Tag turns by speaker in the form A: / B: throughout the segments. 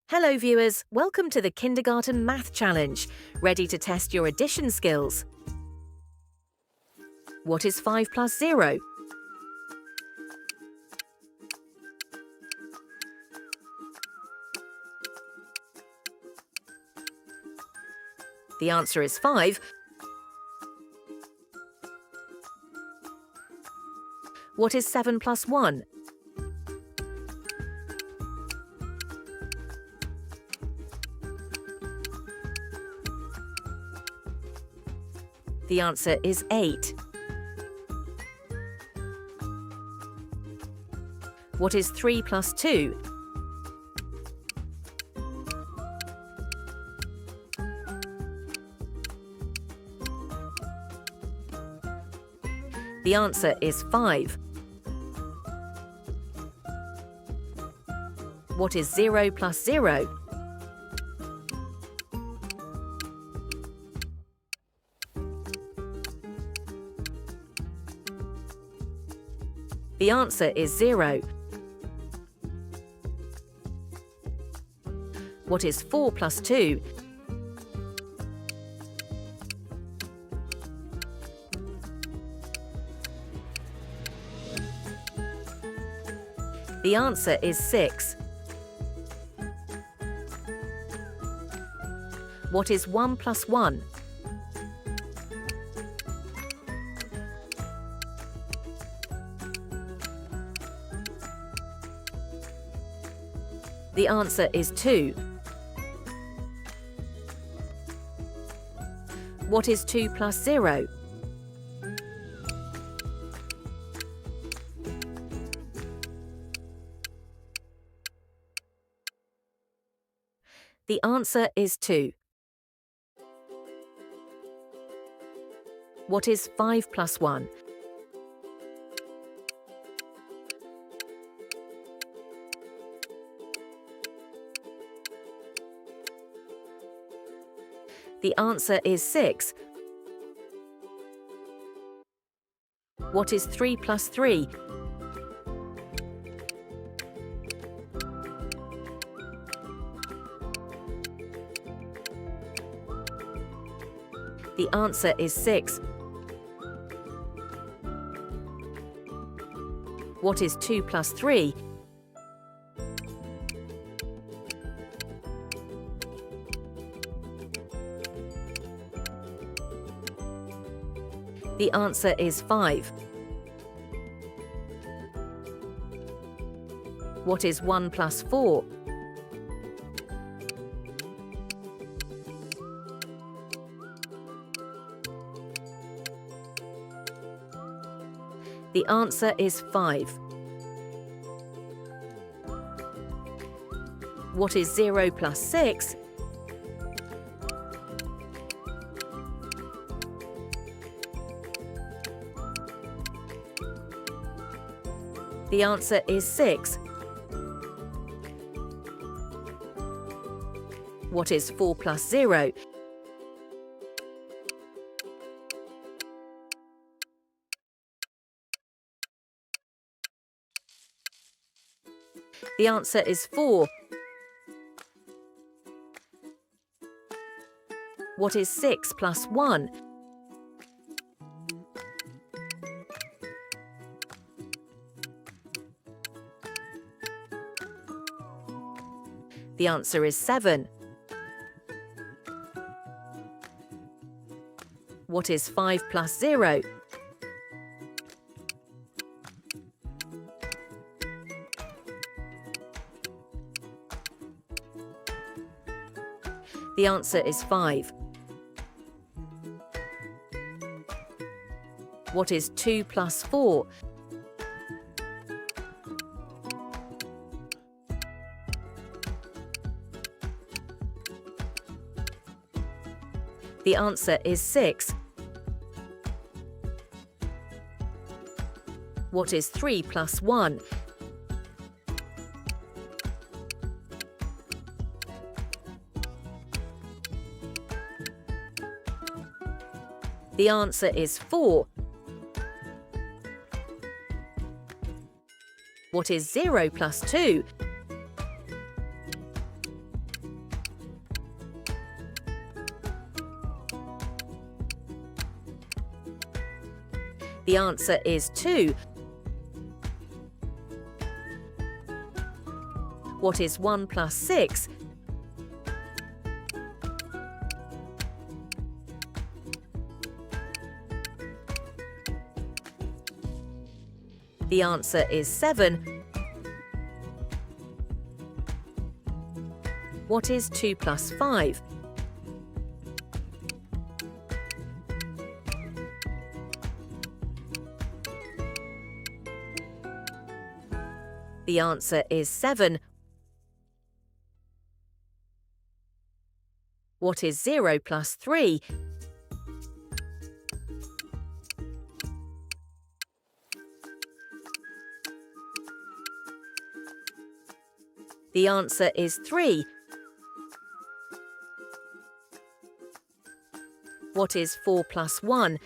A: Hello viewers, welcome to the Kindergarten Math Challenge. Ready to test your addition skills? What is 5 plus 0? The answer is 5. What is 7 plus 1? The answer is 8. What is 3 plus 2? The answer is 5. What is 0 plus 0? The answer is 0. What is 4 plus 2? The answer is 6. What is 1 plus 1? The answer is 2. What is 2 plus 0? The answer is 2. What is 5 plus 1? The answer is 6. What is 3 plus 3? The answer is 6. What is 2 plus 3? The answer is 5. What is 1 plus 4? The answer is 5. What is 0 plus 6? The answer is 6. What is 4 plus 0? The answer is 4. What is 6 plus 1? The answer is 7. What is 5 plus 0? The answer is 5. What is 2 plus 4? The answer is 6. What is 3 plus 1? The answer is 4. What is 0 plus 2? The answer is 2. What is 1 plus 6? The answer is 7. What is 2 plus 5? The answer is 7. What is 0 plus 3? The answer is 3. What is 4 plus 1?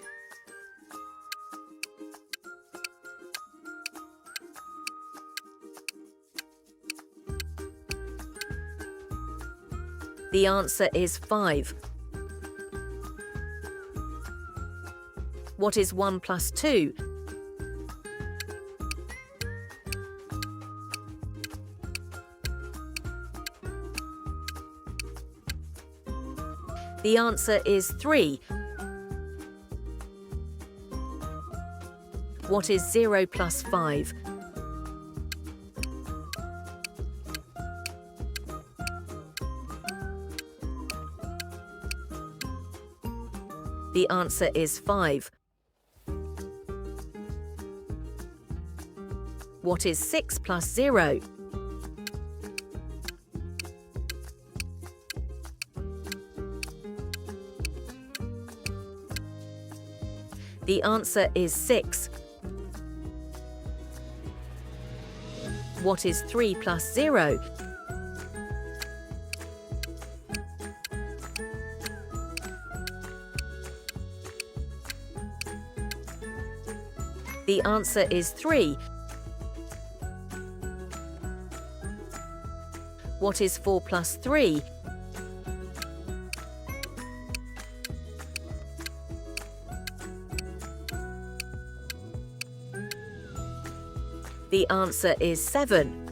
A: The answer is 5. What is 1 plus 2? The answer is 3. What is 0 plus 5? The answer is 5. What is 6 plus 0? The answer is 6. What is 3 plus 0? The answer is 3. What is 4 plus 3? The answer is 7.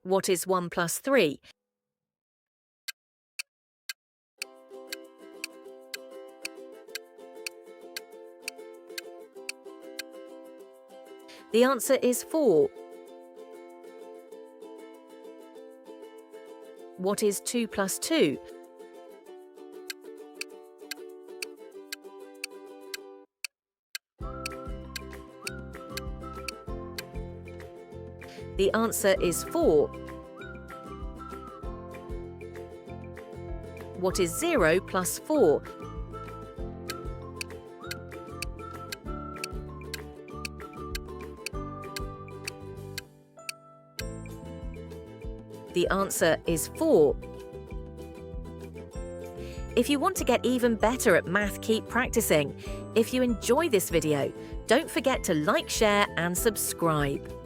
A: What is 1 plus 3? The answer is 4. What is 2 plus 2? The answer is 4. What is 0 plus 4? The answer is 4. If you want to get even better at math, keep practicing. If you enjoy this video, don't forget to like, share and subscribe.